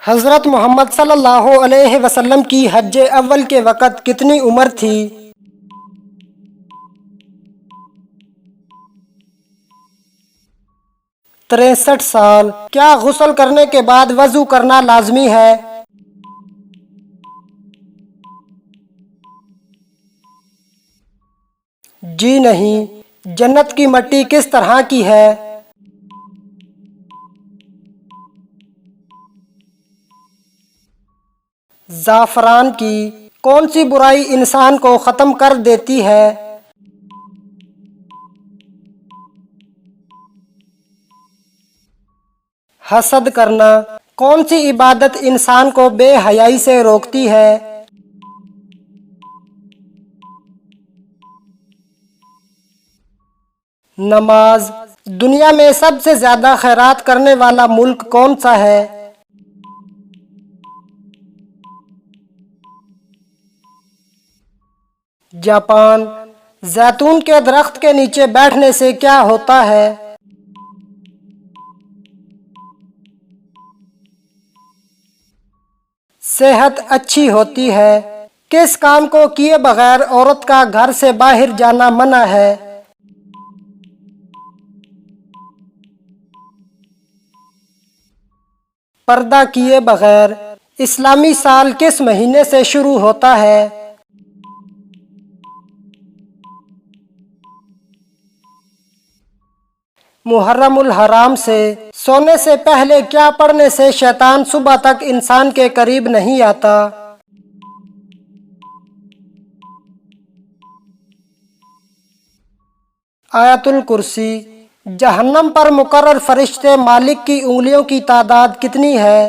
حضرت محمد صلی اللہ علیہ وسلم کی حج اول کے وقت کتنی عمر تھی؟ 63 سال۔ کیا غسل کرنے کے بعد وضو کرنا لازمی ہے؟ جی نہیں۔ جنت کی مٹی کس طرح کی ہے؟ زعفران کی۔ کون سی برائی انسان کو ختم کر دیتی ہے؟ حسد کرنا۔ کون سی عبادت انسان کو بے حیائی سے روکتی ہے؟ نماز۔ دنیا میں سب سے زیادہ خیرات کرنے والا ملک کون سا ہے؟ جاپان۔ زیتون کے درخت کے نیچے بیٹھنے سے کیا ہوتا ہے؟ صحت اچھی ہوتی ہے۔ کس کام کو کیے بغیر عورت کا گھر سے باہر جانا منع ہے؟ پردہ کیے بغیر۔ اسلامی سال کس مہینے سے شروع ہوتا ہے؟ محرم الحرام سے۔ سونے سے پہلے کیا پڑھنے سے شیطان صبح تک انسان کے قریب نہیں آتا؟ آیت الکرسی۔ جہنم پر مقرر فرشتے مالک کی انگلیوں کی تعداد کتنی ہے؟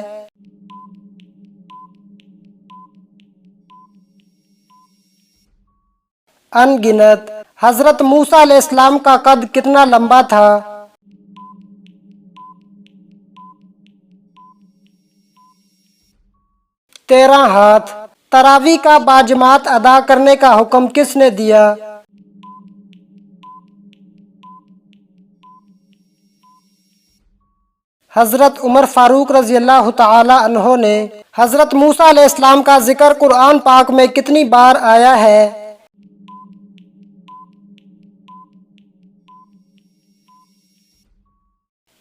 ان گنت۔ حضرت موسیٰ علیہ السلام کا قد کتنا لمبا تھا؟ 13 ہاتھ۔ تراویح کا باجماعت ادا کرنے کا حکم کس نے دیا؟ حضرت عمر فاروق رضی اللہ تعالی عنہ نے۔ حضرت موسیٰ علیہ السلام کا ذکر قرآن پاک میں کتنی بار آیا ہے؟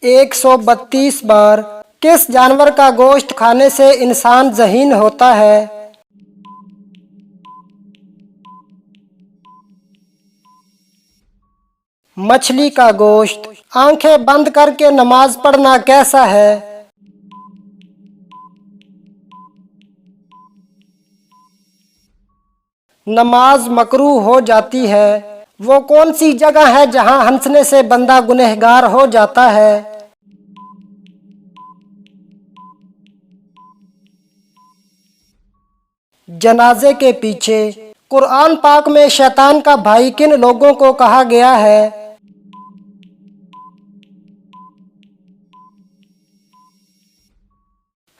132 بار۔ کس جانور کا گوشت کھانے سے انسان ذہین ہوتا ہے؟ مچھلی کا گوشت۔ آنکھیں بند کر کے نماز پڑھنا کیسا ہے؟ نماز مکروہ ہو جاتی ہے۔ وہ کون سی جگہ ہے جہاں ہنسنے سے بندہ گنہگار ہو جاتا ہے؟ جنازے کے پیچھے۔ قرآن پاک میں شیطان کا بھائی کن لوگوں کو کہا گیا ہے؟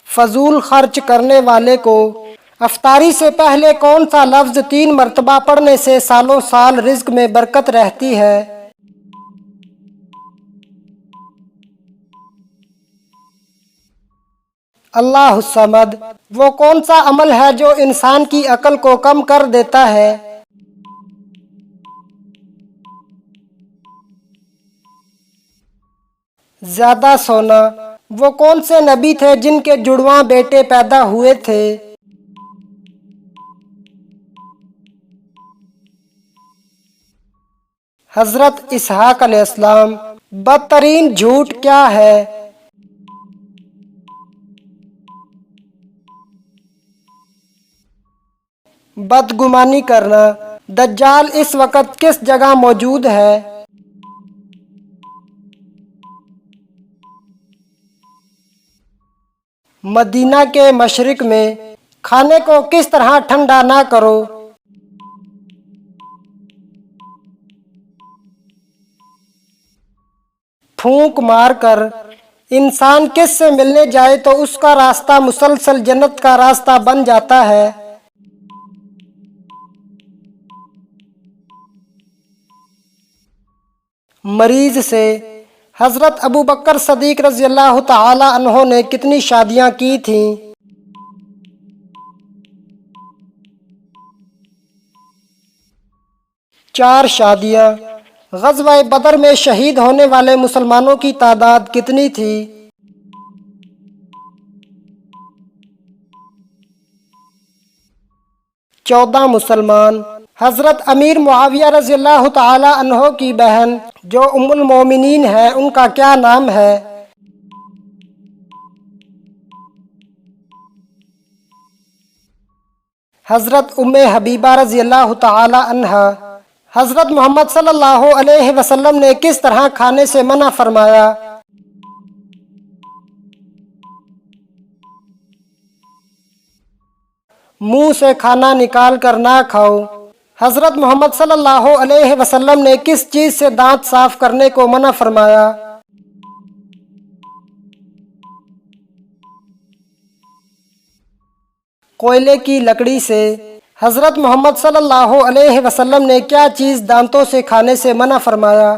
فضول خرچ کرنے والے کو۔ افطاری سے پہلے کون سا لفظ 3 مرتبہ پڑھنے سے سالوں سال رزق میں برکت رہتی ہے؟ اللہ الصمد۔ وہ کون سا عمل ہے جو انسان کی عقل کو کم کر دیتا ہے؟ زیادہ سونا۔ وہ کون سے نبی تھے جن کے جڑواں بیٹے پیدا ہوئے تھے؟ حضرت اسحاق علیہ السلام۔ بدترین جھوٹ کیا ہے؟ بدگمانی کرنا۔ دجال اس وقت کس جگہ موجود ہے؟ مدینہ کے مشرق میں۔ کھانے کو کس طرح ٹھنڈا نہ کرو؟ پھونک مار کر۔ انسان کس سے ملنے جائے تو اس کا راستہ مسلسل جنت کا راستہ بن جاتا ہے؟ مریض سے۔ حضرت ابوبکر صدیق رضی اللہ تعالی عنہ نے کتنی شادیاں کی تھیں؟ 4 شادیاں۔ غزوہ بدر میں شہید ہونے والے مسلمانوں کی تعداد کتنی تھی؟ 14 مسلمان۔ حضرت امیر معاویہ رضی اللہ تعالی عنہ کی بہن جو ام المومنین ہے ان کا کیا نام ہے؟ حضرت ام حبیبہ رضی اللہ تعالی عنہا۔ حضرت محمد صلی اللہ علیہ وسلم نے کس طرح کھانے سے منع فرمایا؟ منہ سے کھانا نکال کر نہ کھاؤ۔ حضرت محمد صلی اللہ علیہ وسلم نے کس چیز سے دانت صاف کرنے کو منع فرمایا؟ کوئلے کی لکڑی سے۔ حضرت محمد صلی اللہ علیہ وسلم نے کیا چیز دانتوں سے کھانے سے منع فرمایا؟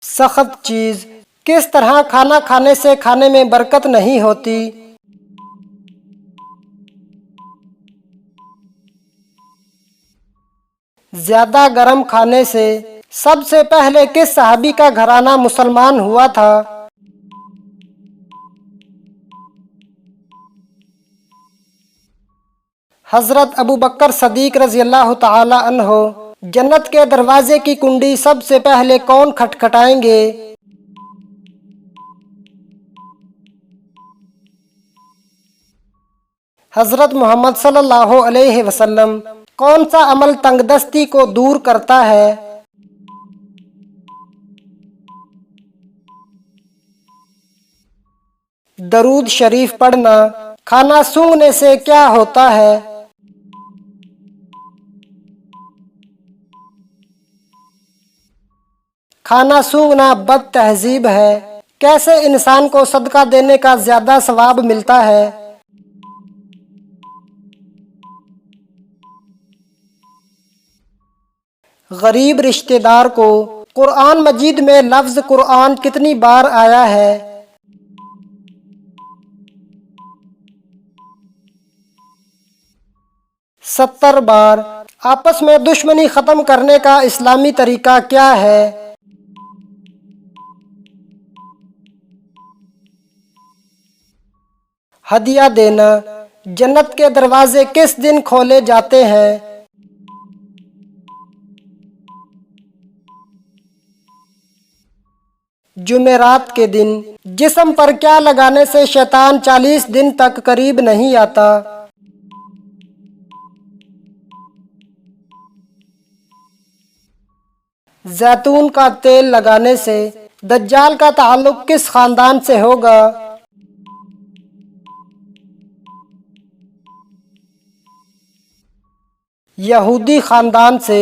سخت چیز۔ کس طرح کھانا کھانے سے کھانے میں برکت نہیں ہوتی؟ زیادہ گرم کھانے سے۔ سب سے پہلے کس صحابی کا گھرانہ مسلمان ہوا تھا؟ حضرت ابوبکر صدیق رضی اللہ تعالی عنہ۔ جنت کے دروازے کی کنڈی سب سے پہلے کون کھٹکھٹائیں گے؟ حضرت محمد صلی اللہ علیہ وسلم۔ کون سا عمل تنگ دستی کو دور کرتا ہے؟ درود شریف پڑھنا۔ کھانا سونگھنے سے کیا ہوتا ہے؟ کھانا سونگھنا بد تہذیب ہے۔ کیسے انسان کو صدقہ دینے کا زیادہ ثواب ملتا ہے؟ غریب رشتہ دار کو۔ قرآن مجید میں لفظ قرآن کتنی بار آیا ہے؟ 70 بار۔ آپس میں دشمنی ختم کرنے کا اسلامی طریقہ کیا ہے؟ ہدیہ دینا۔ جنت کے دروازے کس دن کھولے جاتے ہیں؟ جمعرات کے دن۔ جسم پر کیا لگانے سے شیطان 40 دن تک قریب نہیں آتا؟ زیتون کا تیل لگانے سے۔ دجال کا تعلق کس خاندان سے ہوگا؟ یہودی خاندان سے۔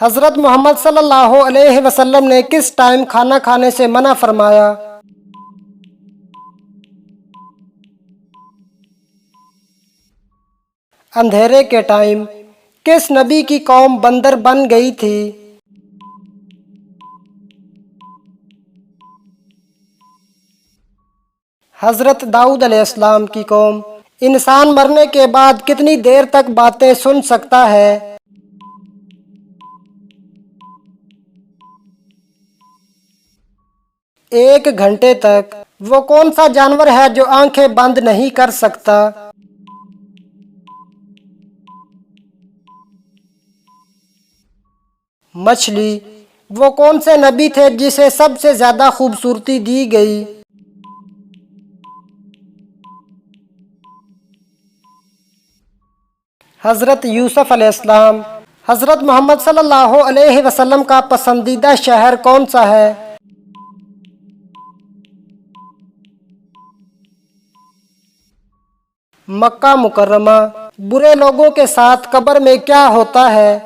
حضرت محمد صلی اللہ علیہ وسلم نے کس ٹائم کھانا کھانے سے منع فرمایا؟ اندھیرے کے ٹائم۔ کس نبی کی قوم بندر بن گئی تھی؟ حضرت داؤد علیہ السلام کی قوم۔ انسان مرنے کے بعد کتنی دیر تک باتیں سن سکتا ہے؟ 1 گھنٹے تک۔ وہ کون سا جانور ہے جو آنکھیں بند نہیں کر سکتا؟ مچھلی۔ وہ کون سے نبی تھے جسے سب سے زیادہ خوبصورتی دی گئی؟ حضرت یوسف علیہ السلام۔ حضرت محمد صلی اللہ علیہ وسلم کا پسندیدہ شہر کون سا ہے؟ مکہ مکرمہ۔ برے لوگوں کے ساتھ قبر میں کیا ہوتا ہے؟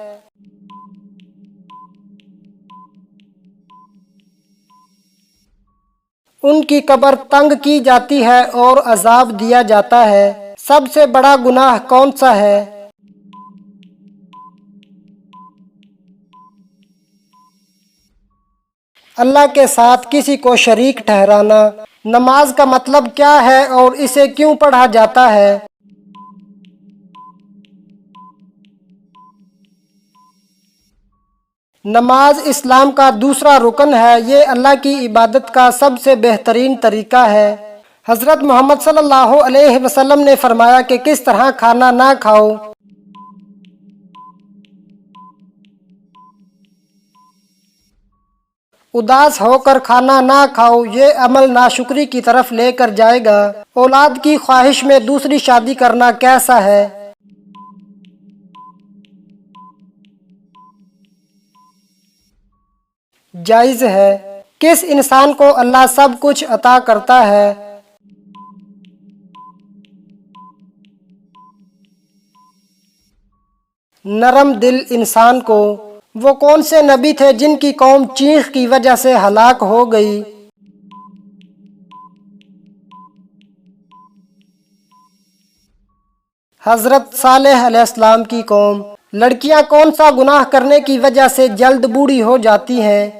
ان کی قبر تنگ کی جاتی ہے اور عذاب دیا جاتا ہے۔ سب سے بڑا گناہ کون سا ہے؟ اللہ کے ساتھ کسی کو شریک ٹھہرانا۔ نماز کا مطلب کیا ہے اور اسے کیوں پڑھا جاتا ہے؟ نماز اسلام کا دوسرا رکن ہے، یہ اللہ کی عبادت کا سب سے بہترین طریقہ ہے۔ حضرت محمد صلی اللہ علیہ وسلم نے فرمایا کہ کس طرح کھانا نہ کھاؤ۔ اداس ہو کر کھانا نہ کھاؤ، یہ عمل ناشکری کی طرف لے کر جائے گا۔ اولاد کی خواہش میں دوسری شادی کرنا کیسا ہے؟ جائز ہے۔ کس انسان کو اللہ سب کچھ عطا کرتا ہے؟ نرم دل انسان کو۔ وہ کون سے نبی تھے جن کی قوم چیخ کی وجہ سے ہلاک ہو گئی؟ حضرت صالح علیہ السلام کی قوم۔ لڑکیاں کون سا گناہ کرنے کی وجہ سے جلد بوڑھی ہو جاتی ہیں؟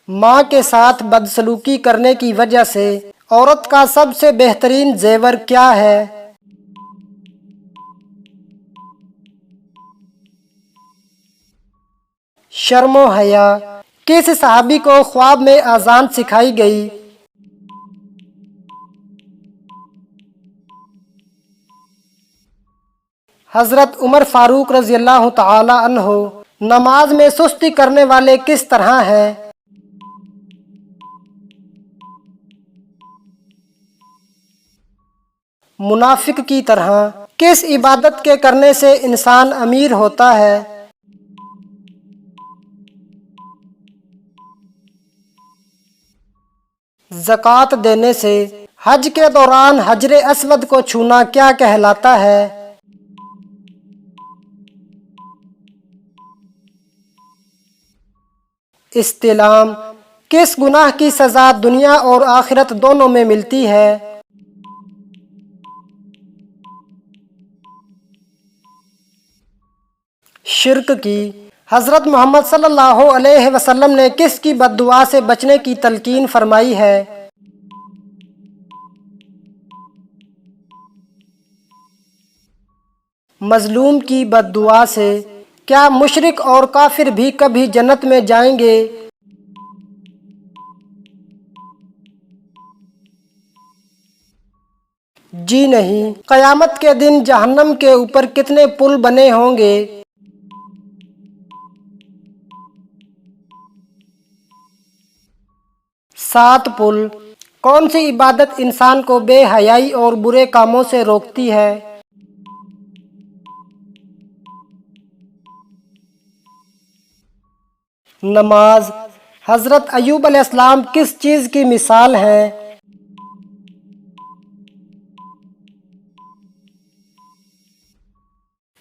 ماں کے ساتھ بدسلوکی کرنے کی وجہ سے۔ عورت کا سب سے بہترین زیور کیا ہے؟ شرم و حیا۔ کس صحابی کو خواب میں اذان سکھائی گئی؟ حضرت عمر فاروق رضی اللہ تعالی عنہ۔ نماز میں سستی کرنے والے کس طرح ہیں؟ منافق کی طرح۔ کس عبادت کے کرنے سے انسان امیر ہوتا ہے؟ زکوٰۃ دینے سے۔ حج کے دوران حجر اسود کو چھونا کیا کہلاتا ہے؟ استلام۔ کس گناہ کی سزا دنیا اور آخرت دونوں میں ملتی ہے؟ شرک کی۔ حضرت محمد صلی اللہ علیہ وسلم نے کس کی بد دعا سے بچنے کی تلقین فرمائی ہے؟ مظلوم کی بد دعا سے۔ کیا مشرک اور کافر بھی کبھی جنت میں جائیں گے؟ جی نہیں۔ قیامت کے دن جہنم کے اوپر کتنے پل بنے ہوں گے؟ 7 پل۔ کون سی عبادت انسان کو بے حیائی اور برے کاموں سے روکتی ہے؟ نماز۔ حضرت ایوب علیہ السلام کس چیز کی مثال ہیں؟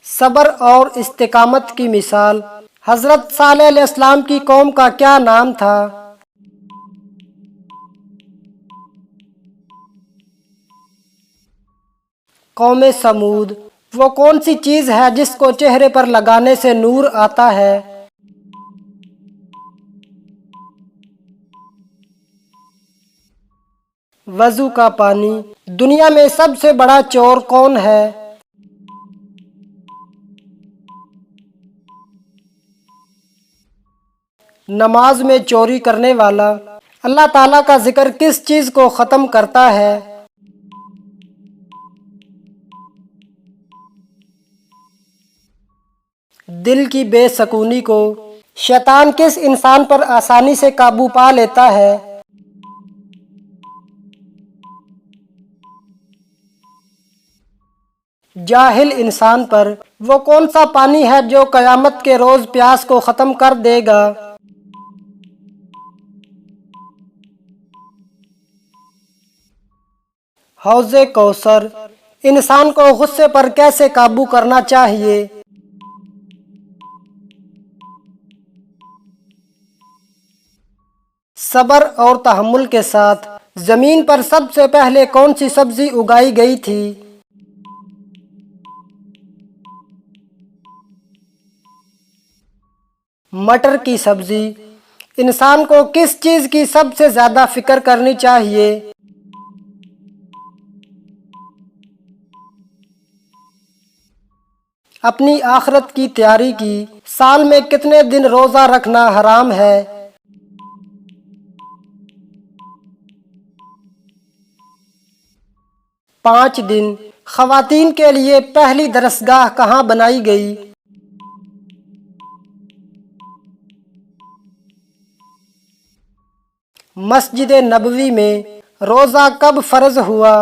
صبر اور استقامت کی مثال۔ حضرت صالح علیہ السلام کی قوم کا کیا نام تھا؟ قوم سمود۔ وہ کون سی چیز ہے جس کو چہرے پر لگانے سے نور آتا ہے؟ وضو کا پانی۔ دنیا میں سب سے بڑا چور کون ہے؟ نماز میں چوری کرنے والا۔ اللہ تعالیٰ کا ذکر کس چیز کو ختم کرتا ہے؟ دل کی بے سکونی کو۔ شیطان کس انسان پر آسانی سے قابو پا لیتا ہے؟ جاہل انسان پر۔ وہ کون سا پانی ہے جو قیامت کے روز پیاس کو ختم کر دے گا؟ حوض کوثر۔ انسان کو غصے پر کیسے قابو کرنا چاہیے؟ صبر اور تحمل کے ساتھ۔ زمین پر سب سے پہلے کون سی سبزی اگائی گئی تھی؟ مٹر کی سبزی۔ انسان کو کس چیز کی سب سے زیادہ فکر کرنی چاہیے؟ اپنی آخرت کی تیاری کی۔ سال میں کتنے دن روزہ رکھنا حرام ہے؟ 5 دن۔ خواتین کے لیے پہلی درسگاہ کہاں بنائی گئی؟ مسجد نبوی میں۔ روزہ کب فرض ہوا؟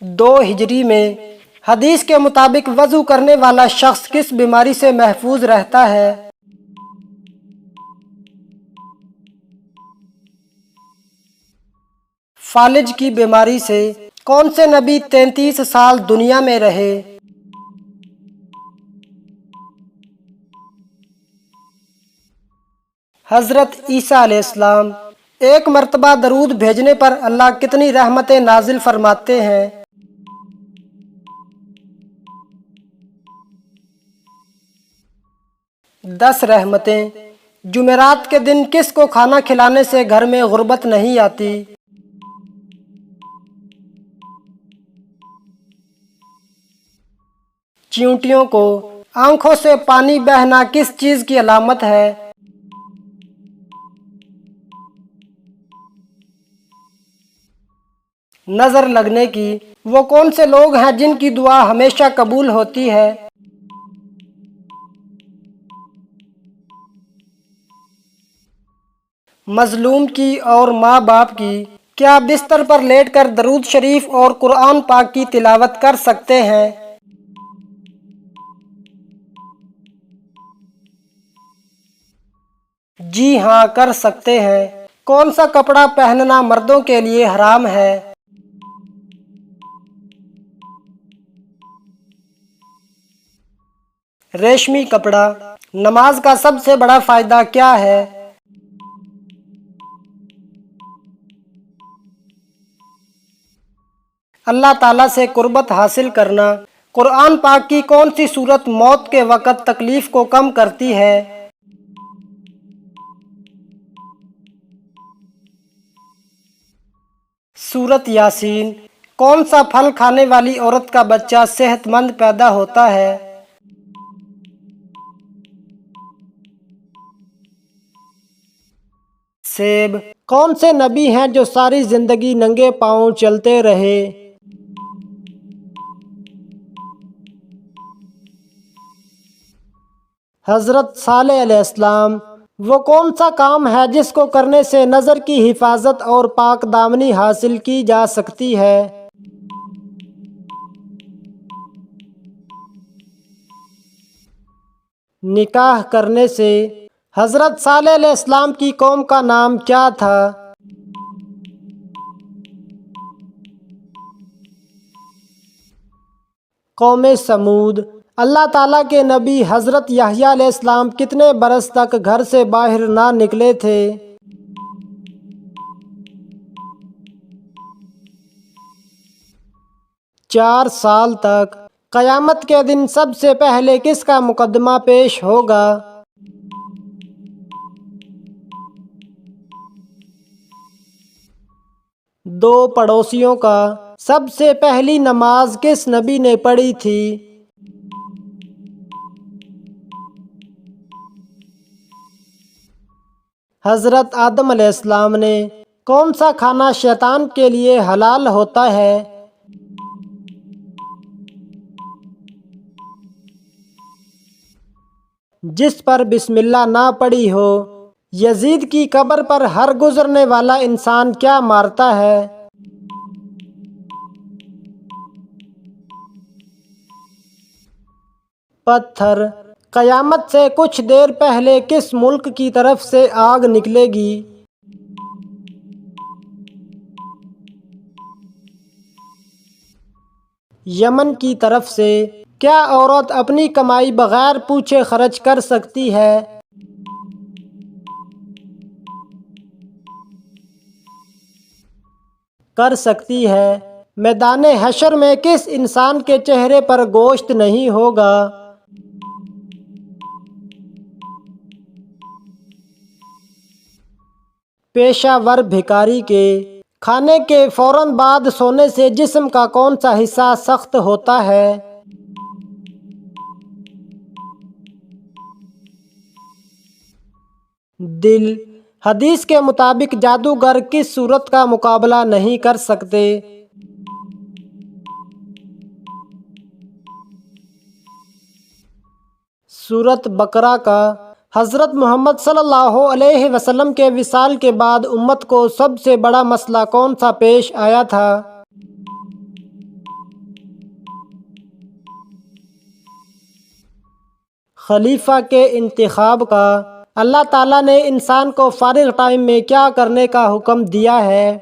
2 ہجری میں۔ حدیث کے مطابق وضو کرنے والا شخص کس بیماری سے محفوظ رہتا ہے؟ فالج کی بیماری سے۔ کون سے نبی 33 سال دنیا میں رہے؟ حضرت عیسیٰ علیہ السلام۔ ایک مرتبہ درود بھیجنے پر اللہ کتنی رحمتیں نازل فرماتے ہیں؟ 10 رحمتیں۔ جمعرات کے دن کس کو کھانا کھلانے سے گھر میں غربت نہیں آتی؟ چیونٹیوں کو۔ آنکھوں سے پانی بہنا کس چیز کی علامت ہے؟ نظر لگنے کی۔ وہ کون سے لوگ ہیں جن کی دعا ہمیشہ قبول ہوتی ہے؟ مظلوم کی اور ماں باپ کی۔ کیا بستر پر لیٹ کر درود شریف اور قرآن پاک کی تلاوت کر سکتے ہیں؟ جی ہاں، کر سکتے ہیں۔ کون سا کپڑا پہننا مردوں کے لیے حرام ہے؟ ریشمی کپڑا۔ نماز کا سب سے بڑا فائدہ کیا ہے؟ اللہ تعالیٰ سے قربت حاصل کرنا۔ قرآن پاک کی کون سی سورت موت کے وقت تکلیف کو کم کرتی ہے؟ سورت یاسین۔ کون سا پھل کھانے والی عورت کا بچہ صحت مند پیدا ہوتا ہے؟ سیب۔ کون سے نبی ہیں جو ساری زندگی ننگے پاؤں چلتے رہے؟ حضرت صالح علیہ السلام۔ وہ کون سا کام ہے جس کو کرنے سے نظر کی حفاظت اور پاک دامنی حاصل کی جا سکتی ہے؟ نکاح کرنے سے۔ حضرت صالح علیہ السلام کی قوم کا نام کیا تھا؟ قوم سمود۔ اللہ تعالیٰ کے نبی حضرت یحییٰ علیہ السلام کتنے برس تک گھر سے باہر نہ نکلے تھے؟ 4 سال تک۔ قیامت کے دن سب سے پہلے کس کا مقدمہ پیش ہوگا؟ دو پڑوسیوں کا۔ سب سے پہلی نماز کس نبی نے پڑھی تھی؟ حضرت آدم علیہ السلام نے۔ کون سا کھانا شیطان کے لیے حلال ہوتا ہے؟ جس پر بسم اللہ نہ پڑھی ہو۔ یزید کی قبر پر ہر گزرنے والا انسان کیا مارتا ہے؟ پتھر۔ قیامت سے کچھ دیر پہلے کس ملک کی طرف سے آگ نکلے گی؟ یمن کی طرف سے۔ کیا عورت اپنی کمائی بغیر پوچھے خرچ کر سکتی ہے؟ کر سکتی ہے۔ میدان حشر میں کس انسان کے چہرے پر گوشت نہیں ہوگا؟ پیشہ ور بھکاری کے۔ کھانے کے فوراً بعد سونے سے جسم کا کون سا حصہ سخت ہوتا ہے؟ دل۔ حدیث کے مطابق جادوگر کس صورت کا مقابلہ نہیں کر سکتے؟ سورۃ بقرہ کا۔ حضرت محمد صلی اللہ علیہ وسلم کے وصال کے بعد امت کو سب سے بڑا مسئلہ کون سا پیش آیا تھا؟ خلیفہ کے انتخاب کا۔ اللہ تعالیٰ نے انسان کو فارغ ٹائم میں کیا کرنے کا حکم دیا ہے؟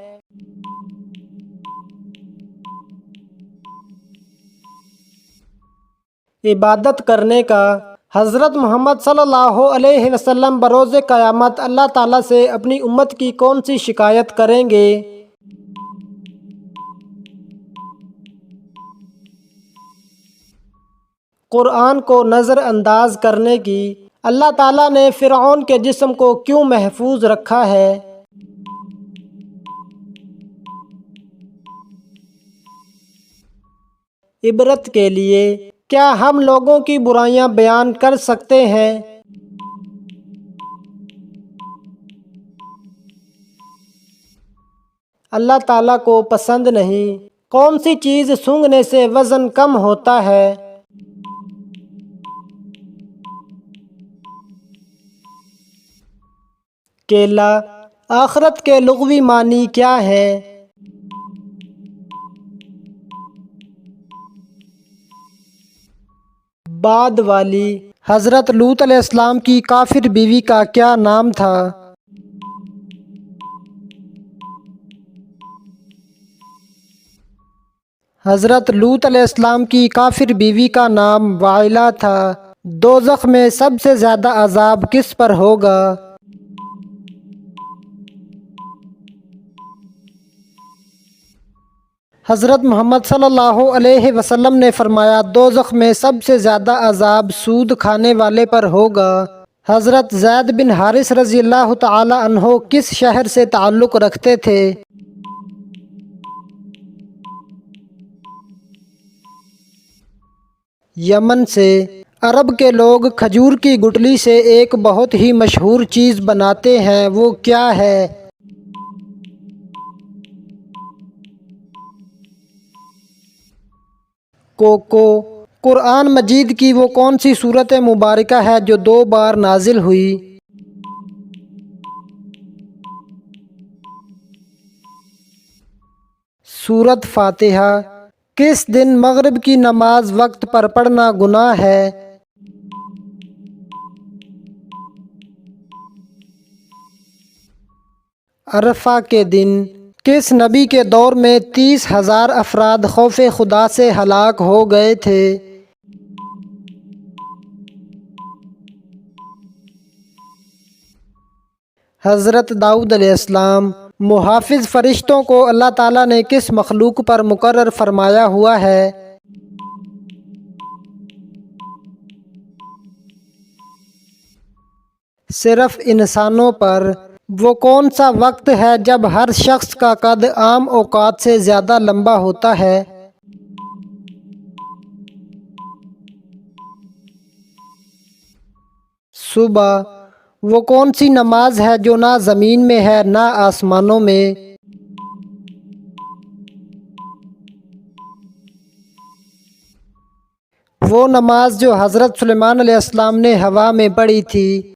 عبادت کرنے کا۔ حضرت محمد صلی اللہ علیہ وسلم بروز قیامت اللہ تعالیٰ سے اپنی امت کی کون سی شکایت کریں گے؟ قرآن کو نظر انداز کرنے کی۔ اللہ تعالیٰ نے فرعون کے جسم کو کیوں محفوظ رکھا ہے؟ عبرت کے لیے۔ کیا ہم لوگوں کی برائیاں بیان کر سکتے ہیں؟ اللہ تعالیٰ کو پسند نہیں۔ کون سی چیز سونگھنے سے وزن کم ہوتا ہے؟ کیلا۔ آخرت کے لغوی معنی کیا ہے؟ بعد والی۔ حضرت لوط علیہ السلام کی کافر بیوی کا کیا نام تھا؟ حضرت لوط علیہ السلام کی کافر بیوی کا نام وائلہ تھا۔ دوزخ میں سب سے زیادہ عذاب کس پر ہوگا؟ حضرت محمد صلی اللہ علیہ وسلم نے فرمایا دوزخ میں سب سے زیادہ عذاب سود کھانے والے پر ہوگا۔ حضرت زید بن حارث رضی اللہ تعالی عنہ کس شہر سے تعلق رکھتے تھے؟ یمن سے۔ عرب کے لوگ کھجور کی گٹلی سے ایک بہت ہی مشہور چیز بناتے ہیں، وہ کیا ہے؟ کوکو۔ قرآن مجید کی وہ کون سی سورت مبارکہ ہے جو 2 بار نازل ہوئی؟ سورت فاتحہ۔ کس دن مغرب کی نماز وقت پر پڑھنا گناہ ہے؟ عرفہ کے دن۔ کس نبی کے دور میں 30,000 افراد خوف خدا سے ہلاک ہو گئے تھے؟ حضرت داؤد علیہ السلام۔ محافظ فرشتوں کو اللہ تعالیٰ نے کس مخلوق پر مقرر فرمایا ہوا ہے؟ صرف انسانوں پر۔ وہ کون سا وقت ہے جب ہر شخص کا قد عام اوقات سے زیادہ لمبا ہوتا ہے؟ صبح۔ وہ کون سی نماز ہے جو نہ زمین میں ہے نہ آسمانوں میں؟ وہ نماز جو حضرت سلیمان علیہ السلام نے ہوا میں پڑھی تھی۔